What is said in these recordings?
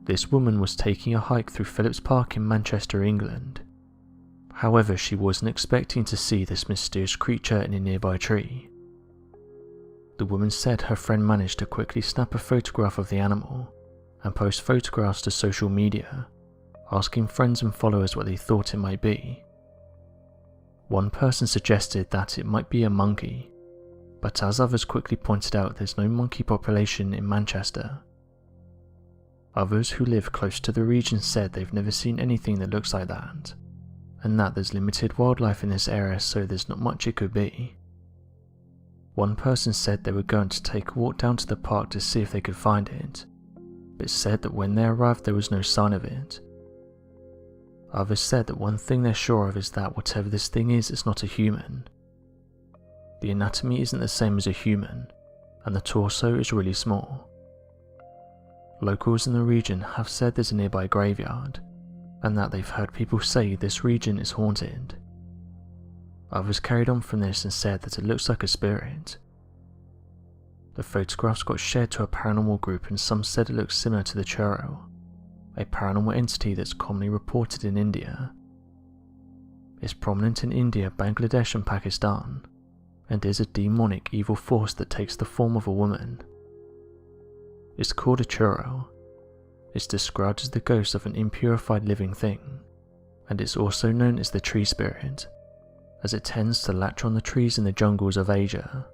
This woman was taking a hike through Phillips Park in Manchester, England. However, she wasn't expecting to see this mysterious creature in a nearby tree. The woman said her friend managed to quickly snap a photograph of the animal and post photographs to social media, asking friends and followers what they thought it might be. One person suggested that it might be a monkey, but as others quickly pointed out, there's no monkey population in Manchester. Others who live close to the region said they've never seen anything that looks like that, and that there's limited wildlife in this area, so there's not much it could be. One person said they were going to take a walk down to the park to see if they could find it, but said that when they arrived there was no sign of it. Others said that one thing they're sure of is that whatever this thing is, it's not a human. The anatomy isn't the same as a human, and the torso is really small. Locals in the region have said there's a nearby graveyard, and that they've heard people say this region is haunted. Others carried on from this and said that it looks like a spirit. The photographs got shared to a paranormal group, and some said it looks similar to the churro, a paranormal entity that's commonly reported in India. It's prominent in India, Bangladesh and Pakistan, and is a demonic evil force that takes the form of a woman. It's called a churro. It's described as the ghost of an impurified living thing, and it's also known as the tree spirit, as it tends to latch on the trees in the jungles of Asia.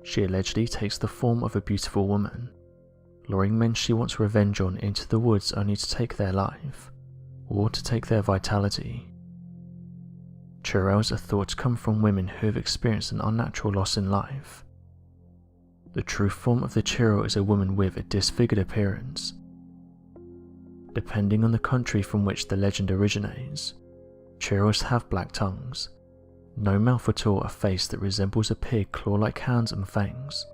She allegedly takes the form of a beautiful woman, luring men she wants revenge on into the woods only to take their life, or to take their vitality. Churros are thought to come from women who have experienced an unnatural loss in life. The true form of the churro is a woman with a disfigured appearance. Depending on the country from which the legend originates, churros have black tongues, no mouth at all, a face that resembles a pig, claw-like hands and fangs.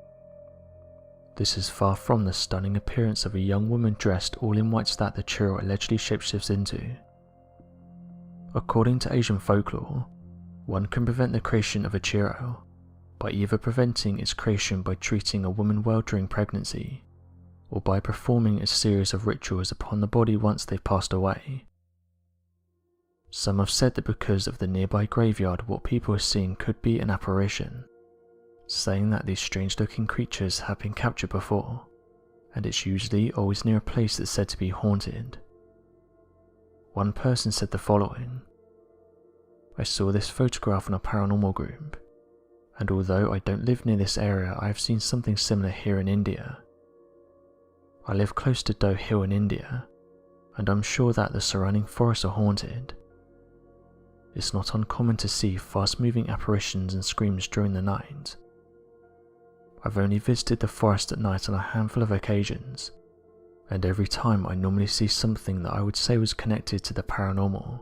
This is far from the stunning appearance of a young woman dressed all in whites that the churro allegedly shapeshifts into. According to Asian folklore, one can prevent the creation of a churro by either preventing its creation by treating a woman well during pregnancy, or by performing a series of rituals upon the body once they've passed away. Some have said that because of the nearby graveyard, what people are seeing could be an apparition, saying that these strange-looking creatures have been captured before, and it's usually always near a place that's said to be haunted. One person said the following: "I saw this photograph on a paranormal group, and although I don't live near this area, I have seen something similar here in India. I live close to Doe Hill in India, and I'm sure that the surrounding forests are haunted. It's not uncommon to see fast-moving apparitions and screams during the night. I've only visited the forest at night on a handful of occasions, and every time I normally see something that I would say was connected to the paranormal.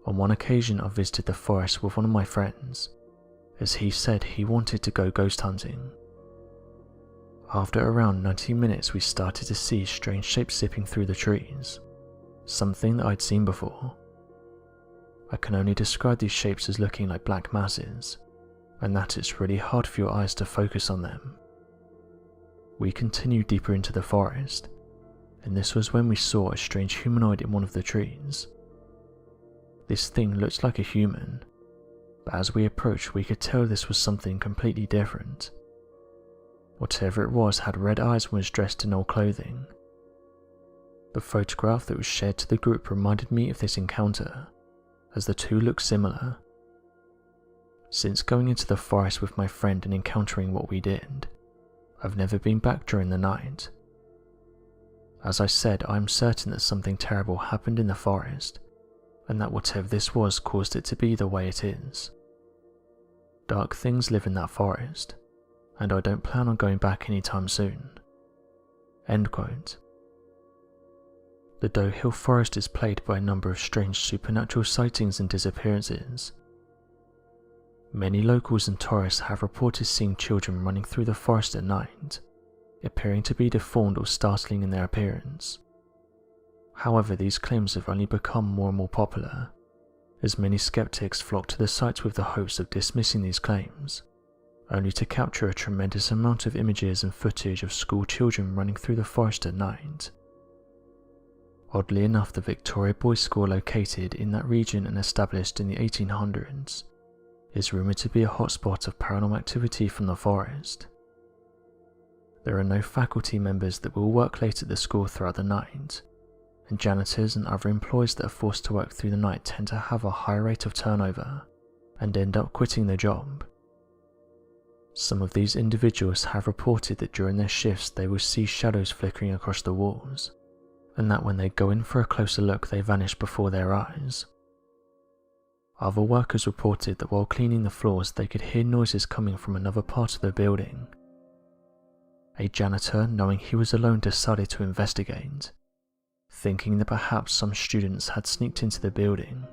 On one occasion I visited the forest with one of my friends, as he said he wanted to go ghost hunting. After around 90 minutes we started to see strange shapes zipping through the trees, something that I'd seen before. I can only describe these shapes as looking like black masses, and that it's really hard for your eyes to focus on them. We continued deeper into the forest, and this was when we saw a strange humanoid in one of the trees. This thing looked like a human, but as we approached we could tell this was something completely different. Whatever it was had red eyes and was dressed in old clothing. The photograph that was shared to the group reminded me of this encounter, as the two look similar. Since going into the forest with my friend and encountering what we did, I've never been back during the night. As I said, I am certain that something terrible happened in the forest, and that whatever this was caused it to be the way it is. Dark things live in that forest, and I don't plan on going back anytime soon." End quote. The Doe Hill Forest is plagued by a number of strange supernatural sightings and disappearances. Many locals and tourists have reported seeing children running through the forest at night, appearing to be deformed or startling in their appearance. However, these claims have only become more and more popular, as many skeptics flock to the sites with the hopes of dismissing these claims, only to capture a tremendous amount of images and footage of school children running through the forest at night. Oddly enough, the Victoria Boys' School, located in that region and established in the 1800s, is rumoured to be a hotspot of paranormal activity from the forest. There are no faculty members that will work late at the school throughout the night, and janitors and other employees that are forced to work through the night tend to have a high rate of turnover and end up quitting their job. Some of these individuals have reported that during their shifts they will see shadows flickering across the walls, and that when they go in for a closer look they vanish before their eyes. Other workers reported that while cleaning the floors they could hear noises coming from another part of the building. A janitor, knowing he was alone, decided to investigate, thinking that perhaps some students had sneaked into the building.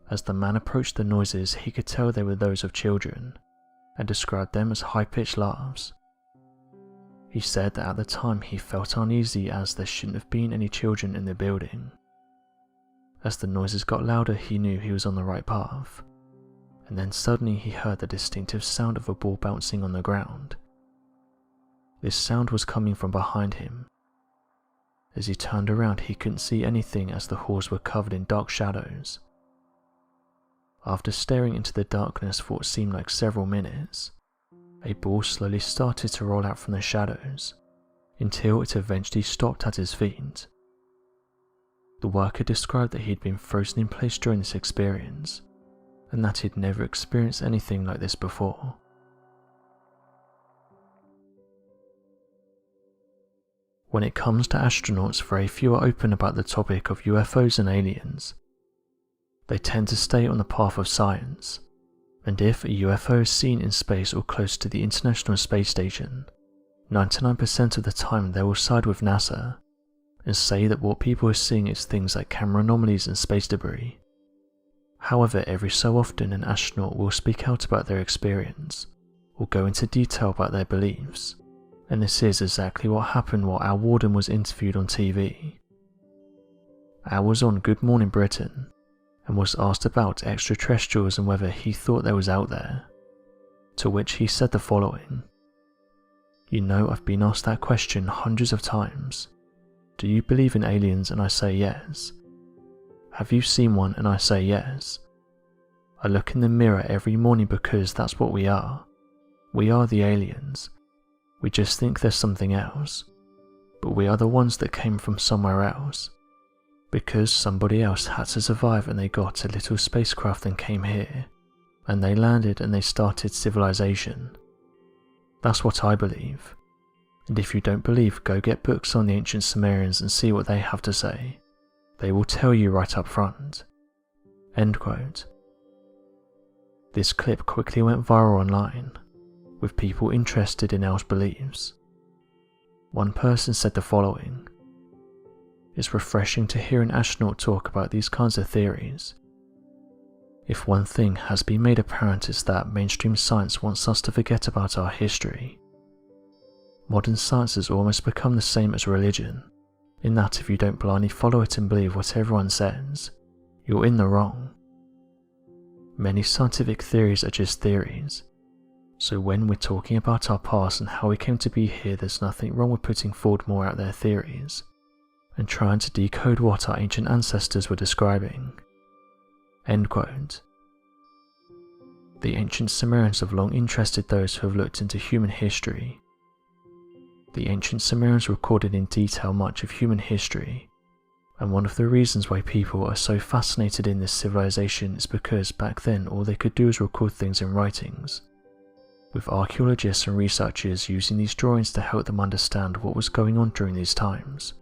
As the man approached the noises, he could tell they were those of children, and described them as high-pitched laughs. He said that at the time he felt uneasy as there shouldn't have been any children in the building. As the noises got louder, he knew he was on the right path, and then suddenly he heard the distinctive sound of a ball bouncing on the ground. This sound was coming from behind him. As he turned around, he couldn't see anything as the halls were covered in dark shadows. After staring into the darkness for what seemed like several minutes, a ball slowly started to roll out from the shadows, until it eventually stopped at his feet. The worker described that he'd been frozen in place during this experience, and that he'd never experienced anything like this before. When it comes to astronauts, very few are open about the topic of UFOs and aliens. They tend to stay on the path of science, and if a UFO is seen in space or close to the International Space Station, 99% of the time they will side with NASA and say that what people are seeing is things like camera anomalies and space debris. However, every so often an astronaut will speak out about their experience or go into detail about their beliefs, and this is exactly what happened while our warden was interviewed on TV. Al was on Good Morning Britain and was asked about extraterrestrials and whether he thought they was out there, to which he said the following: "You know, I've been asked that question hundreds of times. Do you believe in aliens? And I say yes. Have you seen one? And I say yes. I look in the mirror every morning because that's what we are. We are the aliens. We just think there's something else, but we are the ones that came from somewhere else, because somebody else had to survive and they got a little spacecraft and came here, and they landed and they started civilization. That's what I believe. And if you don't believe, go get books on the ancient Sumerians and see what they have to say. They will tell you right up front." End quote. This clip quickly went viral online, with people interested in Al's beliefs. One person said the following: "It's refreshing to hear an astronaut talk about these kinds of theories. If one thing has been made apparent, it's that mainstream science wants us to forget about our history. Modern science has almost become the same as religion, in that if you don't blindly follow it and believe what everyone says, you're in the wrong. Many scientific theories are just theories, so when we're talking about our past and how we came to be here, there's nothing wrong with putting forward more out there theories, and trying to decode what our ancient ancestors were describing." End quote. The ancient Sumerians have long interested those who have looked into human history. The ancient Sumerians recorded in detail much of human history, and one of the reasons why people are so fascinated in this civilization is because back then all they could do was record things in writings, with archaeologists and researchers using these drawings to help them understand what was going on during these times.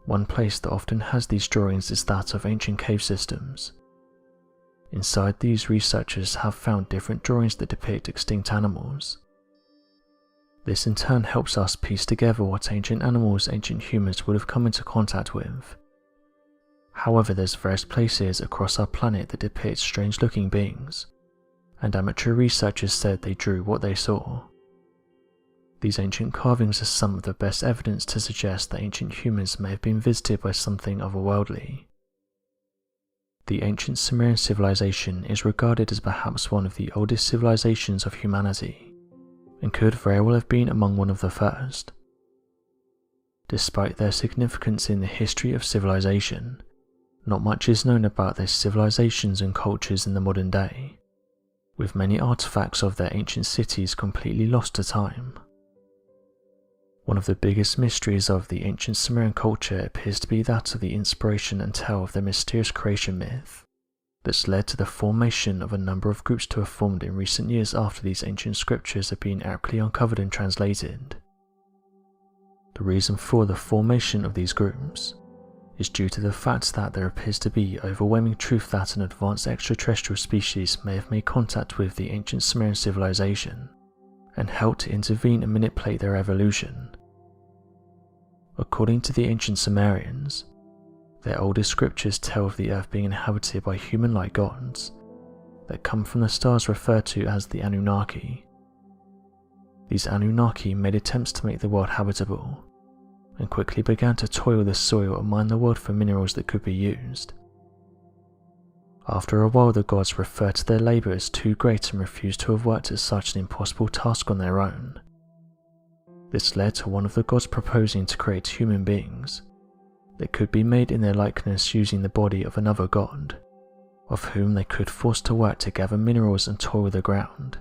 One place that often has these drawings is that of ancient cave systems. Inside these, researchers have found different drawings that depict extinct animals. This in turn helps us piece together what ancient animals ancient humans would have come into contact with. However, there's various places across our planet that depict strange looking beings, and amateur researchers said they drew what they saw. These ancient carvings are some of the best evidence to suggest that ancient humans may have been visited by something otherworldly. The ancient Sumerian civilization is regarded as perhaps one of the oldest civilizations of humanity, and could very well have been among one of the first. Despite their significance in the history of civilization, not much is known about their civilizations and cultures in the modern day, with many artifacts of their ancient cities completely lost to time. One of the biggest mysteries of the ancient Sumerian culture appears to be that of the inspiration and tale of their mysterious creation myth that's led to the formation of a number of groups to have formed in recent years after these ancient scriptures have been accurately uncovered and translated. The reason for the formation of these groups is due to the fact that there appears to be overwhelming truth that an advanced extraterrestrial species may have made contact with the ancient Sumerian civilization and helped to intervene and manipulate their evolution. According to the ancient Sumerians, their oldest scriptures tell of the earth being inhabited by human-like gods that come from the stars referred to as the Anunnaki. These Anunnaki made attempts to make the world habitable, and quickly began to toil the soil and mine the world for minerals that could be used. After a while, the gods referred to their labour as too great and refused to have worked at such an impossible task on their own. This led to one of the gods proposing to create human beings that could be made in their likeness using the body of another god, of whom they could force to work to gather minerals and toil the ground.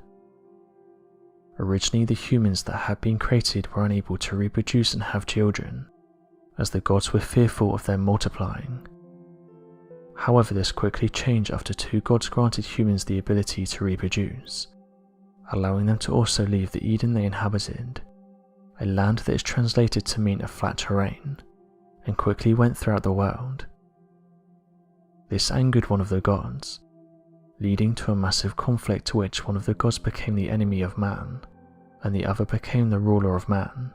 Originally, the humans that had been created were unable to reproduce and have children, as the gods were fearful of them multiplying. However, this quickly changed after two gods granted humans the ability to reproduce, allowing them to also leave the Eden they inhabited, a land that is translated to mean a flat terrain, and quickly went throughout the world. This angered one of the gods, leading to a massive conflict to which one of the gods became the enemy of man, and the other became the ruler of man,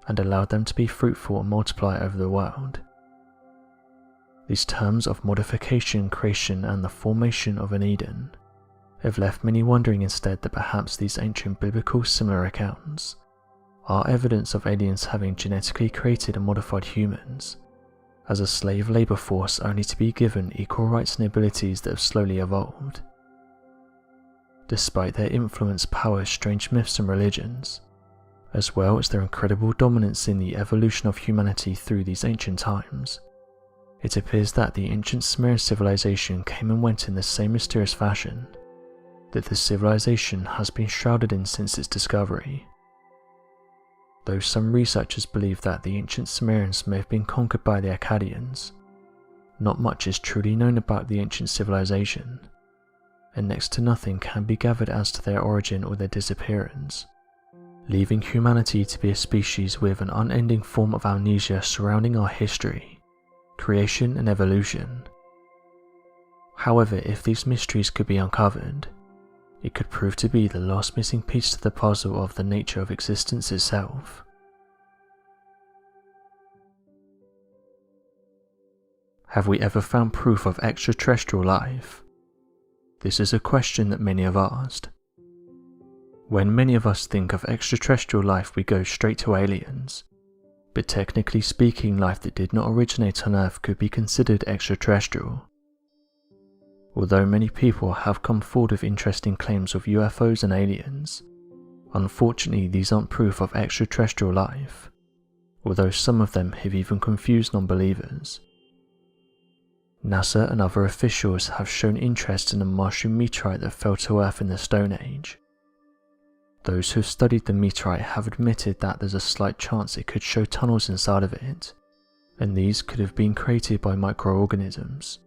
and allowed them to be fruitful and multiply over the world. These terms of modification, creation, and the formation of an Eden have left many wondering instead that perhaps these ancient biblical similar accounts are evidence of aliens having genetically created and modified humans as a slave labour force, only to be given equal rights and abilities that have slowly evolved. Despite their influence, power, strange myths and religions, as well as their incredible dominance in the evolution of humanity through these ancient times, it appears that the ancient Sumerian civilization came and went in the same mysterious fashion that the civilization has been shrouded in since its discovery. Though some researchers believe that the ancient Sumerians may have been conquered by the Akkadians, not much is truly known about the ancient civilization, and next to nothing can be gathered as to their origin or their disappearance, leaving humanity to be a species with an unending form of amnesia surrounding our history, creation and evolution. However, if these mysteries could be uncovered, it could prove to be the last missing piece to the puzzle of the nature of existence itself. Have we ever found proof of extraterrestrial life? This is a question that many have asked. When many of us think of extraterrestrial life, we go straight to aliens, but technically speaking, life that did not originate on Earth could be considered extraterrestrial. Although many people have come forward with interesting claims of UFOs and aliens, unfortunately these aren't proof of extraterrestrial life, although some of them have even confused non-believers. NASA and other officials have shown interest in a Martian meteorite that fell to Earth in the Stone Age. Those who have studied the meteorite have admitted that there's a slight chance it could show tunnels inside of it, and these could have been created by microorganisms.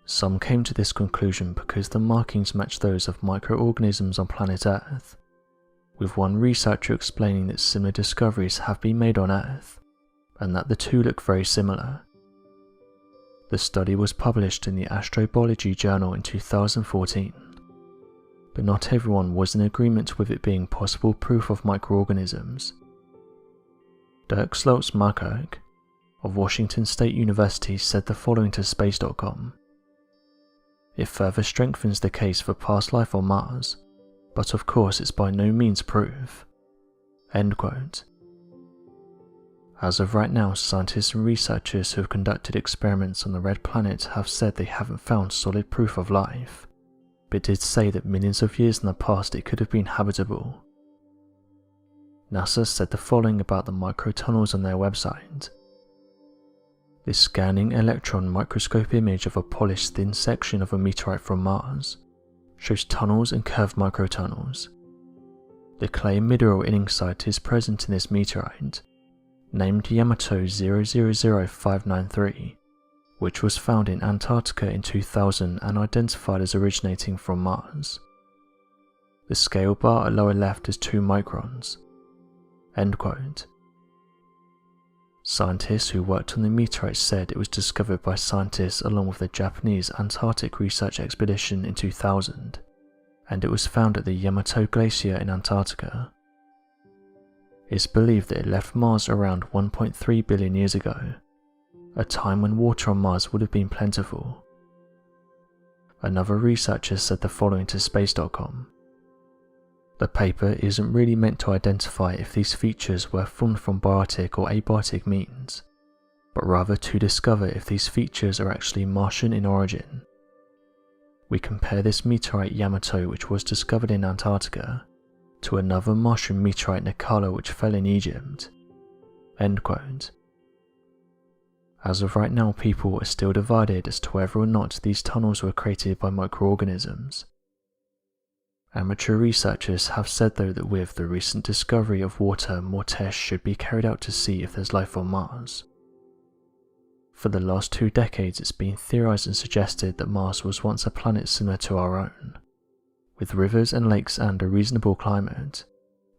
Some came to this conclusion because the markings match those of microorganisms on planet Earth, with one researcher explaining that similar discoveries have been made on Earth, and that the two look very similar. The study was published in the Astrobiology journal in 2014, but not everyone was in agreement with it being possible proof of microorganisms. Dirk Slotz-Markirk of Washington State University said the following to Space.com: "It further strengthens the case for past life on Mars, but of course it's by no means proof." End quote. As of right now, scientists and researchers who have conducted experiments on the red planet have said they haven't found solid proof of life, but did say that millions of years in the past it could have been habitable. NASA said the following about the microtunnels on their website. This scanning electron microscope image of a polished thin section of a meteorite from Mars shows tunnels and curved microtunnels. The clay mineral insight is present in this meteorite, named Yamato 000593, which was found in Antarctica in 2000 and identified as originating from Mars. The scale bar at lower left is 2 microns. End quote. Scientists who worked on the meteorite said it was discovered by scientists along with the Japanese Antarctic Research Expedition in 2000, and it was found at the Yamato Glacier in Antarctica. It's believed that it left Mars around 1.3 billion years ago, a time when water on Mars would have been plentiful. Another researcher said the following to Space.com. The paper isn't really meant to identify if these features were formed from biotic or abiotic means, but rather to discover if these features are actually Martian in origin. We compare this meteorite Yamato, which was discovered in Antarctica, to another Martian meteorite Nikala which fell in Egypt. End quote. As of right now, people are still divided as to whether or not these tunnels were created by microorganisms. Amateur researchers have said though that with the recent discovery of water, more tests should be carried out to see if there's life on Mars. For the last 2 decades it's been theorized and suggested that Mars was once a planet similar to our own, with rivers and lakes and a reasonable climate,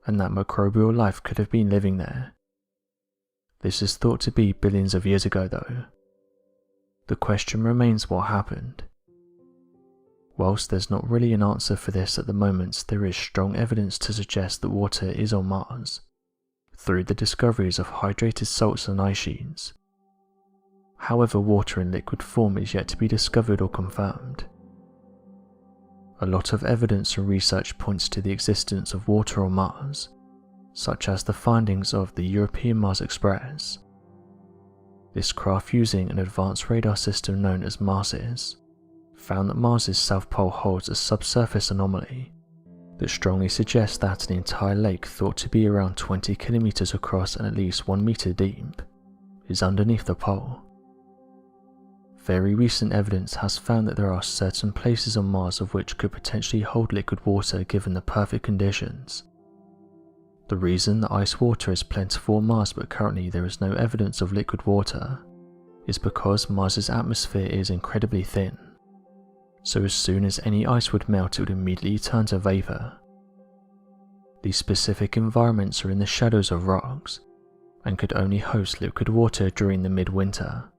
and that microbial life could have been living there. This is thought to be billions of years ago though. The question remains what happened. Whilst there's not really an answer for this at the moment, there is strong evidence to suggest that water is on Mars, through the discoveries of hydrated salts and ice sheets. However, water in liquid form is yet to be discovered or confirmed. A lot of evidence and research points to the existence of water on Mars, such as the findings of the European Mars Express. This craft, using an advanced radar system known as MARSIS, found that Mars's south pole holds a subsurface anomaly that strongly suggests that an entire lake thought to be around 20 kilometers across and at least 1 meter deep is underneath the pole. Very recent evidence has found that there are certain places on Mars of which could potentially hold liquid water given the perfect conditions. The reason that ice water is plentiful on Mars but currently there is no evidence of liquid water is because Mars's atmosphere is incredibly thin, so as soon as any ice would melt it would immediately turn to vapor. These specific environments are in the shadows of rocks and could only host liquid water during the midwinter,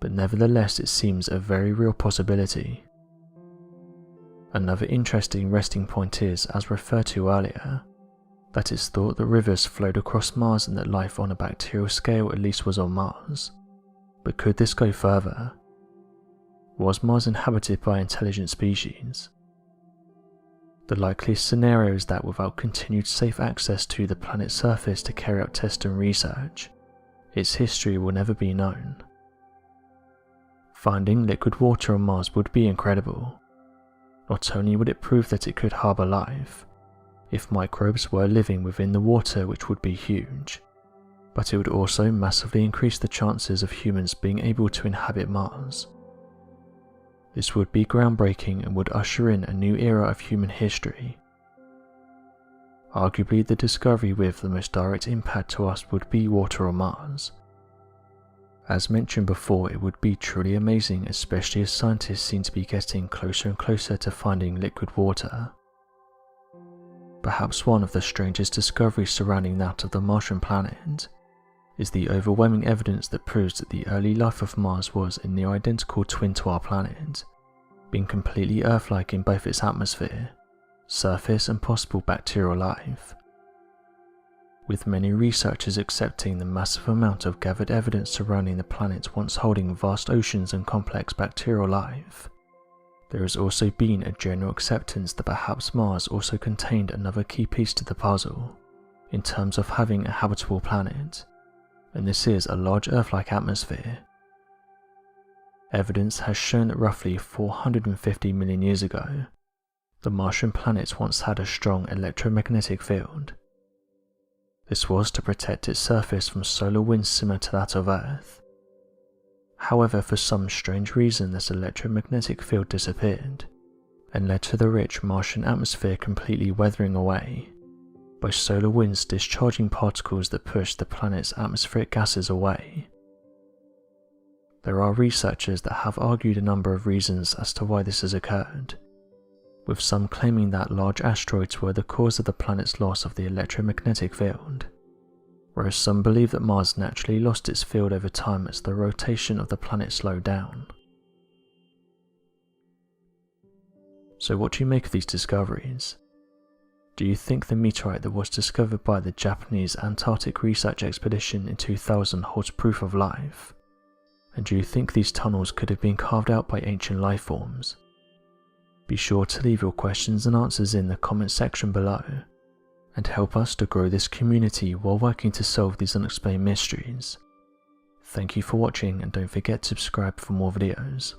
but nevertheless it seems a very real possibility. Another interesting resting point is, as referred to earlier, that it's thought that rivers flowed across Mars and that life on a bacterial scale at least was on Mars. But could this go further? Was Mars inhabited by intelligent species? The likeliest scenario is that without continued safe access to the planet's surface to carry out tests and research, its history will never be known. Finding liquid water on Mars would be incredible. Not only would it prove that it could harbour life, if microbes were living within the water, which would be huge, but it would also massively increase the chances of humans being able to inhabit Mars. This would be groundbreaking and would usher in a new era of human history. Arguably the discovery with the most direct impact to us would be water on Mars. As mentioned before, it would be truly amazing, especially as scientists seem to be getting closer and closer to finding liquid water. Perhaps one of the strangest discoveries surrounding that of the Martian planet is the overwhelming evidence that proves that the early life of Mars was a near identical twin to our planet, being completely Earth-like in both its atmosphere, surface and possible bacterial life. With many researchers accepting the massive amount of gathered evidence surrounding the planet once holding vast oceans and complex bacterial life, there has also been a general acceptance that perhaps Mars also contained another key piece to the puzzle, in terms of having a habitable planet, and this is a large Earth-like atmosphere. Evidence has shown that roughly 450 million years ago, the Martian planets once had a strong electromagnetic field. This was to protect its surface from solar winds similar to that of Earth. However, for some strange reason, this electromagnetic field disappeared and led to the rich Martian atmosphere completely weathering away by solar winds discharging particles that pushed the planet's atmospheric gases away. There are researchers that have argued a number of reasons as to why this has occurred, with some claiming that large asteroids were the cause of the planet's loss of the electromagnetic field, whereas some believe that Mars naturally lost its field over time as the rotation of the planet slowed down. So what do you make of these discoveries? Do you think the meteorite that was discovered by the Japanese Antarctic research expedition in 2000 holds proof of life? And do you think these tunnels could have been carved out by ancient life forms? Be sure to leave your questions and answers in the comment section below, and help us to grow this community while working to solve these unexplained mysteries. Thank you for watching, and don't forget to subscribe for more videos.